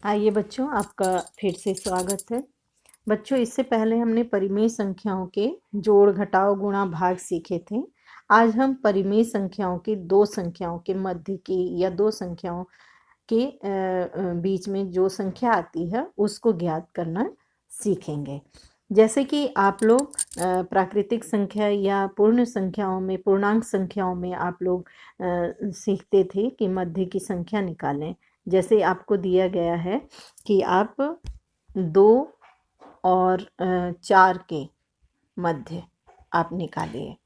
आइए बच्चों, आपका फिर से स्वागत है। बच्चों, इससे पहले हमने परिमेय संख्याओं के जोड़, घटाव, गुणा, भाग सीखे थे। आज हम परिमेय संख्याओं के दो संख्याओं के मध्य की या दो संख्याओं के बीच में जो संख्या आती है उसको ज्ञात करना सीखेंगे। जैसे कि आप लोग प्राकृतिक संख्या या पूर्ण संख्याओं में, पूर्णांक संख्याओं में आप लोग सीखते थे कि मध्य की संख्या निकालें। जैसे आपको दिया गया है कि आप 2 और 4 के मध्य आप निकालिए।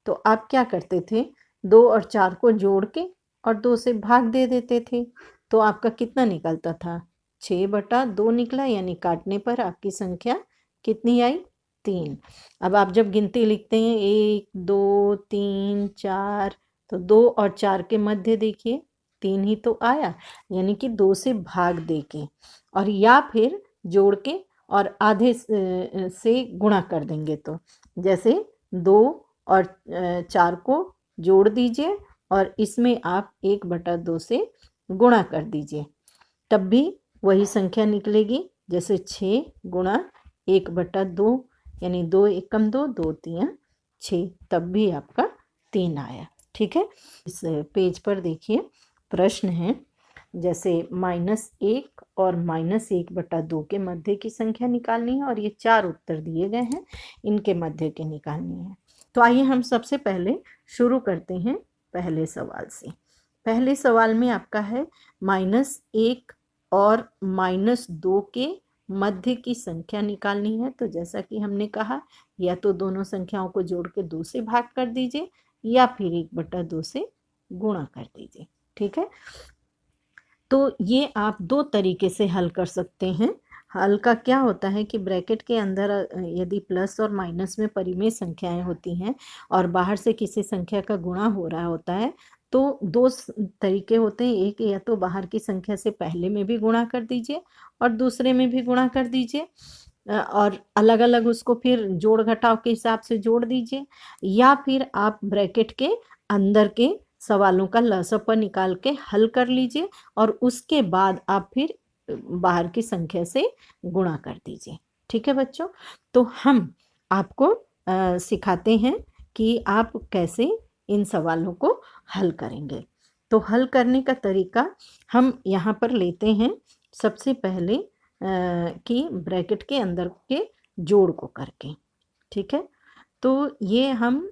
तो आप क्या करते थे, 2 और 4 को जोड़ के और 2 से भाग दे देते थे। तो आपका कितना निकलता था, 6/2 निकला, यानी काटने पर आपकी संख्या कितनी आई, 3। अब आप जब गिनती लिखते हैं 1 2 3 4, तो 2 और 4 के मध्य देखिए 3 ही तो आया, यानी कि 2 से भाग दे के और या फिर जोड़ के और आधे से गुणा कर देंगे। तो जैसे 2 और 4 को जोड़ दीजिए और इसमें आप 1/2 से गुणा कर दीजिए, तब भी वही संख्या निकलेगी। जैसे 6 गुणा 1/2, यानी 2 एकम 2, 2 तियां 6, तब भी आपका 3 आया। ठीक है, इस पेज पर देखिए प्रश्न है, जैसे -1 और -1/2 के मध्य की संख्या निकालनी है और ये 4 उत्तर दिए गए हैं, इनके मध्य के निकालनी है। तो आइए हम सबसे पहले शुरू करते हैं पहले सवाल से। पहले सवाल में आपका है -1 और -2 के मध्य की संख्या निकालनी है। तो जैसा कि हमने कहा, या तो दोनों संख्याओं को जोड़ के 2 से भाग कर दीजिए या फिर 1/2 से गुणा कर दीजिए। ठीक है, तो ये आप दो तरीके से हल कर सकते हैं। हल का क्या होता है कि ब्रैकेट के अंदर यदि प्लस और माइनस में परिमेय संख्याएं होती हैं और बाहर से किसी संख्या का गुणा हो रहा होता है, तो दो तरीके होते हैं। एक, या तो बाहर की संख्या से पहले में भी गुणा कर दीजिए और दूसरे में भी गुणा कर दीजिए और अलग अलग उसको फिर जोड़ घटाव के हिसाब से जोड़ दीजिए, या फिर आप ब्रैकेट के अंदर के सवालों का लसअ निकाल के हल कर लीजिए और उसके बाद आप फिर बाहर की संख्या से गुणा कर दीजिए। ठीक है बच्चों, तो हम आपको सिखाते हैं कि आप कैसे इन सवालों को हल करेंगे। तो हल करने का तरीका हम यहाँ पर लेते हैं सबसे पहले कि ब्रैकेट के अंदर के जोड़ को करके। ठीक है, तो ये हम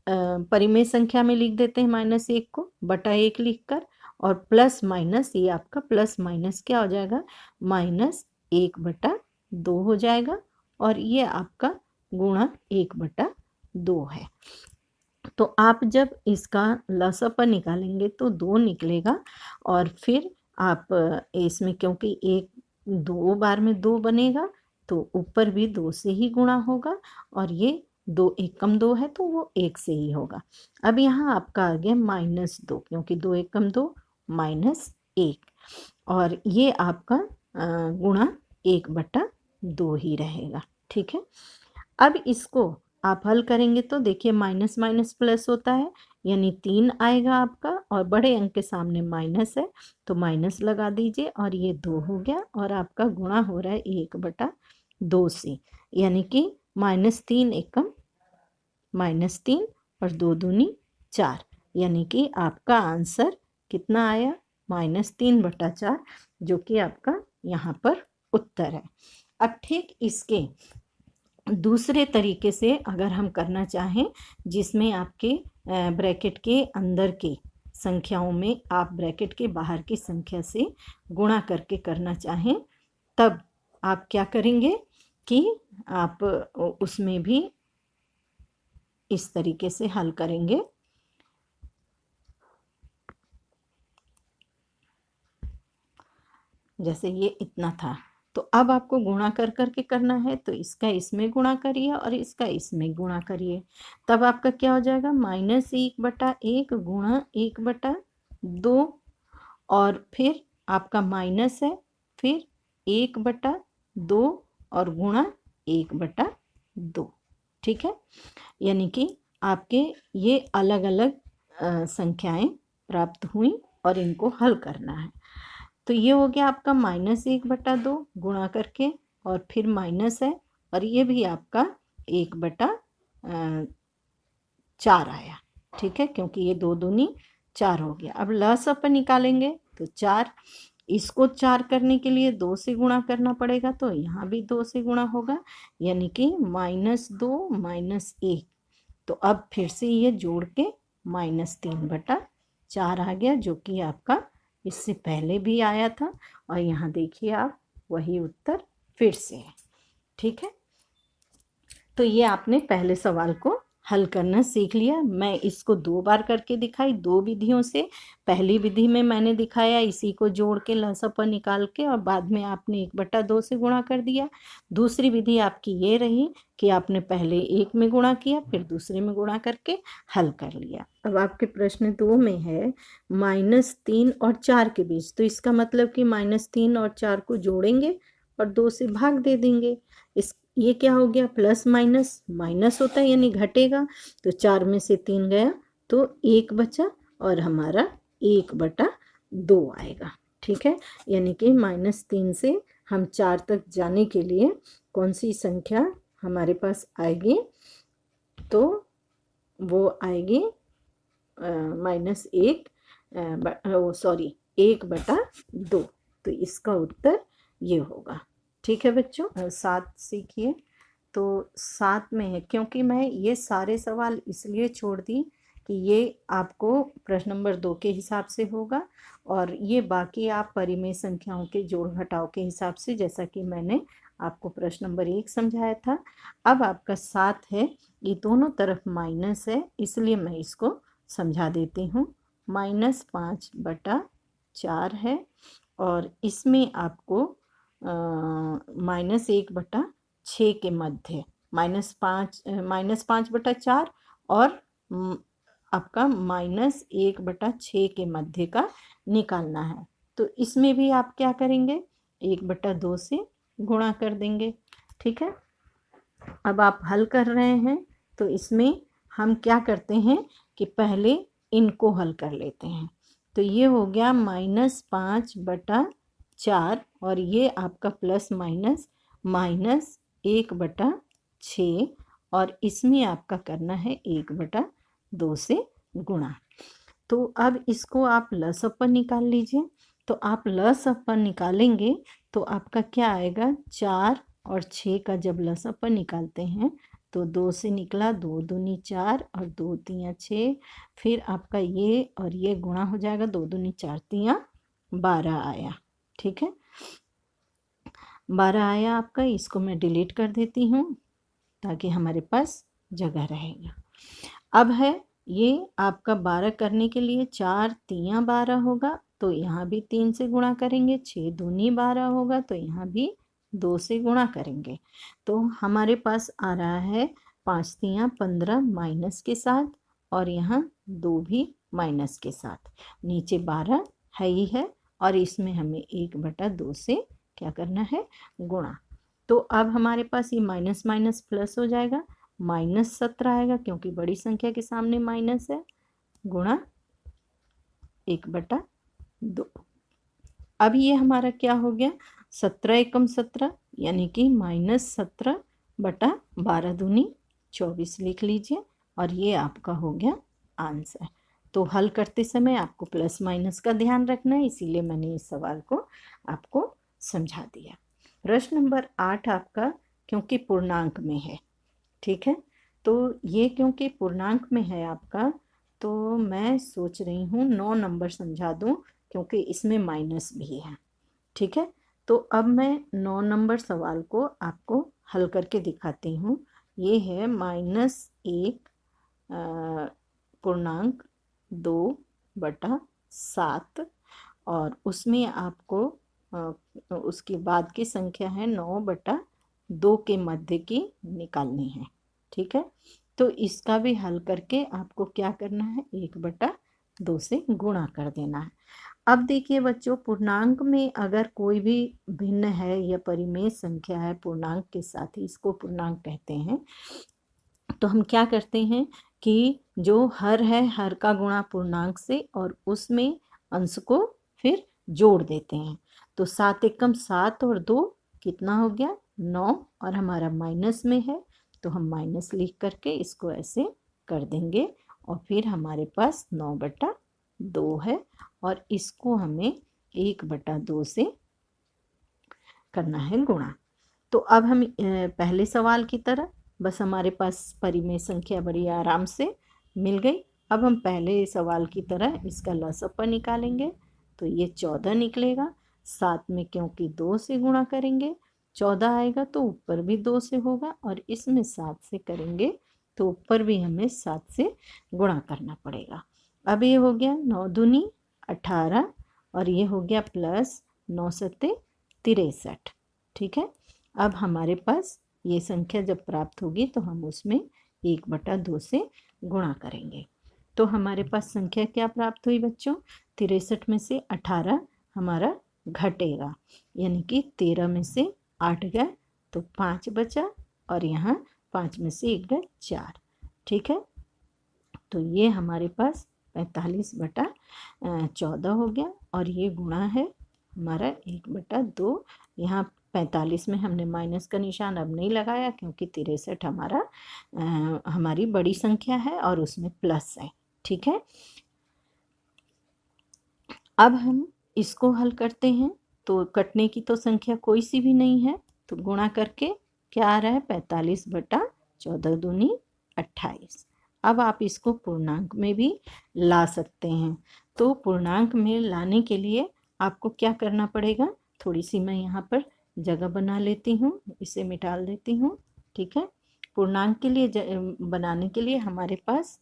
परिमेय संख्या में लिख देते हैं -1 को बटा 1 लिखकर, और प्लस माइनस, ये आपका प्लस माइनस क्या हो जाएगा, -1/2 हो जाएगा, और ये आपका गुणा 1/2 है। तो आप जब इसका लसअ निकालेंगे तो 2 निकलेगा, और फिर आप इसमें क्योंकि 2 बार में 2 बनेगा तो ऊपर भी 2 से ही गुणा होगा, और ये 2 एकम 2 है तो वो 1 से ही होगा। अब यहाँ आपका आ गया -2, क्योंकि 2 एकम 2 -1, और ये आपका गुणा 1/2 ही रहेगा। ठीक है, अब इसको आप हल करेंगे तो देखिए माइनस माइनस प्लस होता है, यानी 3 आएगा आपका, और बड़े अंक के सामने माइनस है तो माइनस लगा दीजिए, और ये 2 हो गया, और आपका गुणा हो रहा है 1/2 से, यानी कि -3 एकम -3 और 2 दूनी 4, यानी कि आपका आंसर कितना आया, -3/4, जो कि आपका यहाँ पर उत्तर है। अब ठीक इसके दूसरे तरीके से अगर हम करना चाहें, जिसमें आपके ब्रैकेट के अंदर के संख्याओं में आप ब्रैकेट के बाहर की संख्या से गुणा करके करना चाहें, तब आप क्या करेंगे कि आप उसमें भी इस तरीके से हल करेंगे। जैसे ये इतना था, तो अब आपको गुणा कर करके करना है, तो इसका इसमें गुणा करिए और इसका इसमें गुणा करिए, तब आपका क्या हो जाएगा, -1/1 गुणा 1/2, और फिर आपका माइनस है, फिर 1/2 और गुणा 1/2। ठीक है, यानी कि आपके ये अलग अलग संख्याएं प्राप्त हुई और इनको हल करना है। तो ये हो गया आपका -1/2 गुणा करके, और फिर माइनस है, और ये भी आपका 1/4 आया। ठीक है, क्योंकि ये 2 दूनी 4 हो गया। अब लस अपन निकालेंगे तो 4, इसको 4 करने के लिए 2 से गुणा करना पड़ेगा, तो यहाँ भी 2 से गुणा होगा, यानी कि -2 -1। तो अब फिर से ये जोड़ के -3/4 आ गया, जो कि आपका इससे पहले भी आया था। और यहाँ देखिए आप, वही उत्तर फिर से है। ठीक है, तो ये आपने पहले सवाल को हल करना सीख लिया। मैं इसको 2 बार करके दिखाई, 2 विधियों से। पहली विधि में मैंने दिखाया इसी को जोड़ के लसापा निकाल के, और बाद में आपने 1/2 से गुणा कर दिया। दूसरी विधि आपकी ये रही कि आपने पहले एक में गुणा किया, फिर दूसरे में गुणा करके हल कर लिया। अब आपके प्रश्न 2 में है -3 और 4 के बीच, तो इसका मतलब कि -3 और 4 को जोड़ेंगे और 2 से भाग दे देंगे। ये क्या हो गया, प्लस माइनस, माइनस होता है यानी घटेगा, तो 4 में से 3 गया तो 1 बचा, और हमारा 1/2 आएगा। ठीक है, यानी कि -3 से हम 4 तक जाने के लिए कौन सी संख्या हमारे पास आएगी, तो वो आएगी -1/2। तो इसका उत्तर ये होगा। ठीक है बच्चों, 7 सीखिए। तो 7 में है, क्योंकि मैं ये सारे सवाल इसलिए छोड़ दी कि ये आपको प्रश्न नंबर 2 के हिसाब से होगा, और ये बाकी आप परिमेय संख्याओं के जोड़ घटाव के हिसाब से, जैसा कि मैंने आपको प्रश्न नंबर 1 समझाया था। अब आपका 7 है, ये दोनों तरफ माइनस है, इसलिए मैं इसको समझा देती हूँ। -5/4 है, और इसमें आपको -1/6 के मध्य, -5/4 और आपका -1/6 के मध्य का निकालना है। तो इसमें भी आप क्या करेंगे, 1/2 से गुणा कर देंगे। ठीक है, अब आप हल कर रहे हैं, तो इसमें हम क्या करते हैं कि पहले इनको हल कर लेते हैं। तो ये हो गया -5/4, और ये आपका प्लस माइनस -1/6, और इसमें आपका करना है 1/2 से गुणा। तो अब इसको आप लसापा निकाल लीजिए। तो आप लसापा निकालेंगे तो आपका क्या आएगा, 4 और 6 का जब लसापा निकालते हैं तो 2 से निकला, 2 दूनी 4 और 2 तियाँ 6, फिर आपका ये और ये गुणा हो जाएगा, 2 दूनी 4 तियाँ 12 आया। ठीक है, 12 आया आपका, इसको मैं डिलीट कर देती हूँ ताकि हमारे पास जगह रहेगा। अब है ये आपका 12 करने के लिए 4 तियाँ 12 होगा, तो यहाँ भी 3 से गुणा करेंगे। 6 दूनी 12 होगा, तो यहाँ भी 2 से गुणा करेंगे। तो हमारे पास आ रहा है 5 तियाँ 15 माइनस के साथ, और यहाँ 2 भी माइनस के साथ। नीचे 12 है ही है, और इसमें हमें 1/2 से क्या करना है, गुणा। तो अब हमारे पास ये माइनस माइनस प्लस हो जाएगा, -17 आएगा, क्योंकि बड़ी संख्या के सामने माइनस है, गुणा 1/2। अब ये हमारा क्या हो गया, 17 एकम 17, यानी कि -17/12 दूनी 24 लिख लीजिए, और ये आपका हो गया आंसर। तो हल करते समय आपको प्लस माइनस का ध्यान रखना है, इसीलिए मैंने इस सवाल को आपको समझा दिया। प्रश्न नंबर 8 आपका क्योंकि पूर्णांक में है, ठीक है, तो ये क्योंकि पूर्णांक में है आपका, तो मैं सोच रही हूँ 9 नंबर समझा दूँ, क्योंकि इसमें माइनस भी है। ठीक है, तो अब मैं 9 नंबर सवाल को आपको हल करके दिखाती हूँ। ये है -1 पूर्णांक 2/7, और उसमें आपको उसके बाद की संख्या है 9/2 के मध्य की निकालनी है। ठीक है, तो इसका भी हल करके आपको क्या करना है, 1/2 से गुणा कर देना है। अब देखिए बच्चों, पूर्णांक में अगर कोई भी भिन्न है या परिमेय संख्या है पूर्णांक के साथ ही, इसको पूर्णांक कहते हैं, तो हम क्या करते हैं कि जो हर है, हर का गुणा पूर्णांक से, और उसमें अंश को फिर जोड़ देते हैं। तो 7 एकम 7 और 2 कितना हो गया 9, और हमारा माइनस में है तो हम माइनस लिख करके इसको ऐसे कर देंगे, और फिर हमारे पास 9/2 है, और इसको हमें 1/2 से करना है गुणा। तो अब हम पहले सवाल की तरह बस हमारे पास परिमेय संख्या बड़ी आराम से मिल गई। अब हम पहले सवाल की तरह इसका लसअप निकालेंगे, तो ये 14 निकलेगा। 7 में क्योंकि 2 से गुणा करेंगे 14 आएगा, तो ऊपर भी 2 से होगा, और इसमें 7 से करेंगे तो ऊपर भी हमें 7 से गुणा करना पड़ेगा। अब ये हो गया 9 दूनी 18, और ये हो गया प्लस 9 सत्ते 63। ठीक है, अब हमारे पास ये संख्या जब प्राप्त होगी तो हम उसमें 1/2 से गुणा करेंगे। तो हमारे पास संख्या क्या प्राप्त हुई बच्चों, 63 में से 18 हमारा घटेगा, यानी कि 13 में से 8 गए तो 5 बचा, और यहाँ 5 में से 1 गए 4। ठीक है, तो ये हमारे पास 45/14 हो गया, और ये गुणा है हमारा 1/2। यहाँ 45 में हमने माइनस का निशान अब नहीं लगाया, क्योंकि 63 हमारी बड़ी संख्या है और उसमें प्लस है। ठीक है, अब हम इसको हल करते हैं, तो कटने की तो संख्या कोई सी भी नहीं है, तो गुणा करके क्या आ रहा है 45/14 दूनी 28। अब आप इसको पूर्णांक में भी ला सकते हैं। तो पूर्णांक में लाने के लिए आपको क्या करना पड़ेगा, थोड़ी सी मैं यहाँ पर जगह बना लेती हूँ, इसे मिटा देती हूँ। ठीक है, पूर्णांक के लिए बनाने के लिए हमारे पास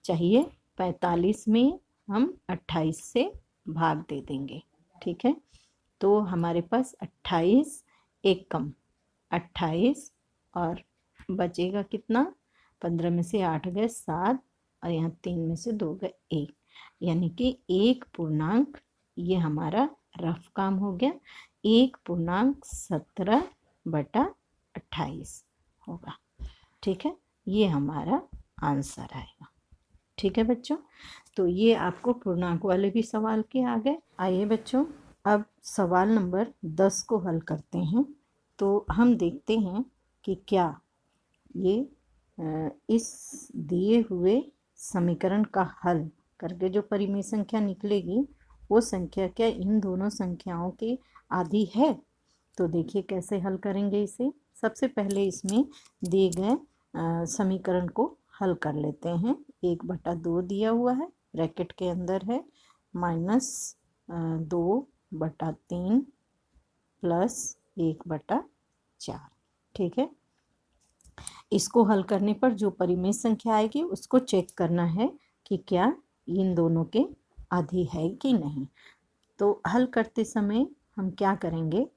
चाहिए 45 में हम 28 से भाग दे देंगे। ठीक है, तो हमारे पास 28 एक कम 28, और बचेगा कितना, 15 में से 8 गए 7, और यहाँ 3 में से 2 गए 1, यानी कि 1 पूर्णांक, ये हमारा रफ काम हो गया, 1.17/28 होगा। ठीक है, ये हमारा आंसर आएगा। ठीक है बच्चों, तो ये आपको पूर्णांक वाले भी सवाल के आ गए। आइए बच्चों, अब सवाल नंबर 10 को हल करते हैं। तो हम देखते हैं कि क्या ये इस दिए हुए समीकरण का हल करके जो परिमेय संख्या निकलेगी वो संख्या क्या इन दोनों संख्याओं की आधी है। तो देखिए कैसे हल करेंगे इसे। सबसे पहले इसमें दिए गए समीकरण को हल कर लेते हैं। 1/2 दिया हुआ है, ब्रैकेट के अंदर है -2/3 प्लस 1/4। ठीक है, इसको हल करने पर जो परिमेय संख्या आएगी उसको चेक करना है कि क्या इन दोनों के आधी है कि नहीं। तो हल करते समय हम क्या करेंगे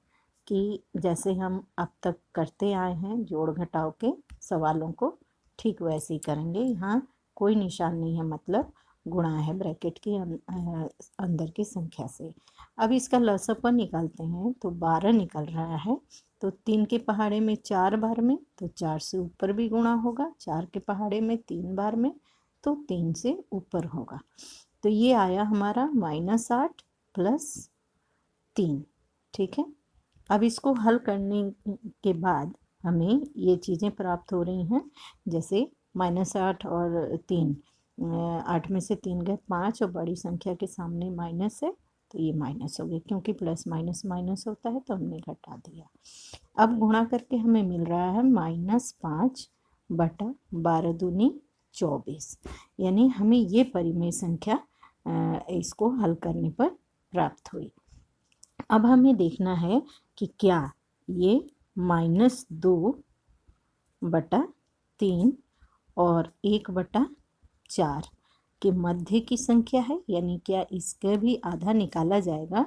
कि जैसे हम अब तक करते आए हैं जोड़ घटाव के सवालों को, ठीक वैसे ही करेंगे। यहाँ कोई निशान नहीं है, मतलब गुणा है ब्रैकेट के अंदर की संख्या से। अब इसका लसअप निकालते हैं, तो 12 निकल रहा है, तो 3 के पहाड़े में 4 बार में, तो 4 से ऊपर भी गुणा होगा। 4 के पहाड़े में 3 बार में, तो 3 से ऊपर होगा। तो ये आया हमारा -8 प्लस 3। ठीक है, अब इसको हल करने के बाद हमें ये चीज़ें प्राप्त हो रही हैं, जैसे -8 और 3, 8 में से 3 गए 5, और बड़ी संख्या के सामने माइनस है तो ये माइनस हो गया, क्योंकि प्लस माइनस माइनस होता है तो हमने घटा दिया। अब गुणा करके हमें मिल रहा है -5/12 दूनी 24, यानी हमें ये परिमेय संख्या इसको हल करने पर प्राप्त हुई। अब हमें देखना है कि क्या ये -2/3 और 1/4 के मध्य की संख्या है, यानी क्या इसका भी आधा निकाला जाएगा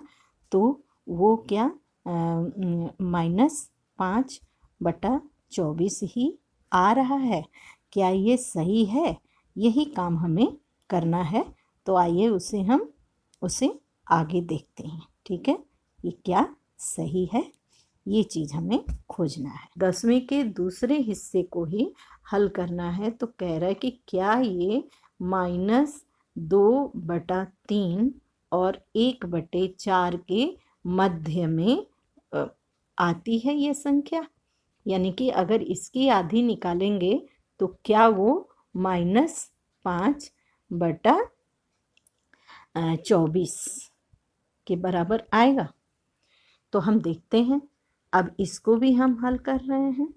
तो वो क्या -5/24 ही आ रहा है। क्या ये सही है, यही काम हमें करना है। तो आइए उसे आगे देखते हैं। ठीक है, ये क्या सही है, ये चीज़ हमें खोजना है। 10वें के दूसरे हिस्से को ही हल करना है। तो कह रहा है कि क्या ये -2/3 और 1/4 के मध्य में आती है ये संख्या। यानी कि अगर इसकी आधी निकालेंगे तो क्या वो -5/24 के बराबर आएगा। तो हम देखते हैं। अब इसको भी हम हल कर रहे हैं,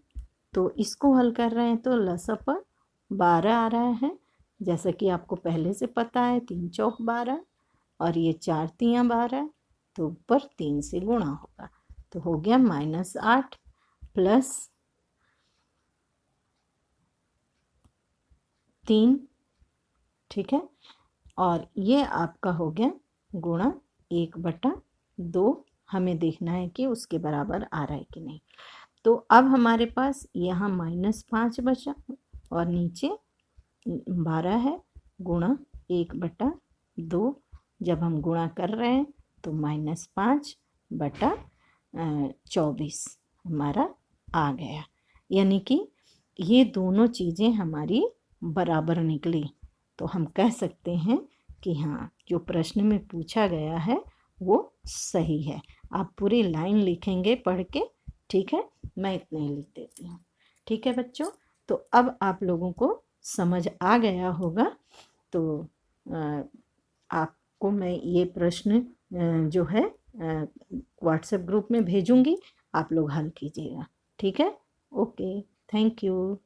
तो इसको हल कर रहे हैं तो लसापा 12 आ रहा है, जैसा कि आपको पहले से पता है। 3 चौक 12 और ये 4 तियाँ 12, तो ऊपर 3 से गुणा होगा, तो हो गया -8 प्लस 3, ठीक है। और ये आपका हो गया गुणा 1/2। हमें देखना है कि उसके बराबर आ रहा है कि नहीं। तो अब हमारे पास यहाँ -5 बचा और नीचे 12 है, गुणा 1/2। जब हम गुणा कर रहे हैं तो -5/24 हमारा आ गया। यानी कि ये दोनों चीज़ें हमारी बराबर निकली। तो हम कह सकते हैं कि हाँ, जो प्रश्न में पूछा गया है वो सही है। आप पूरी लाइन लिखेंगे पढ़ के, ठीक है। मैं इतना ही लिख देती हूँ, ठीक है बच्चों। तो अब आप लोगों को समझ आ गया होगा। तो आपको मैं ये प्रश्न जो है व्हाट्सएप ग्रुप में भेजूंगी, आप लोग हल कीजिएगा, ठीक है। Okay, thank you.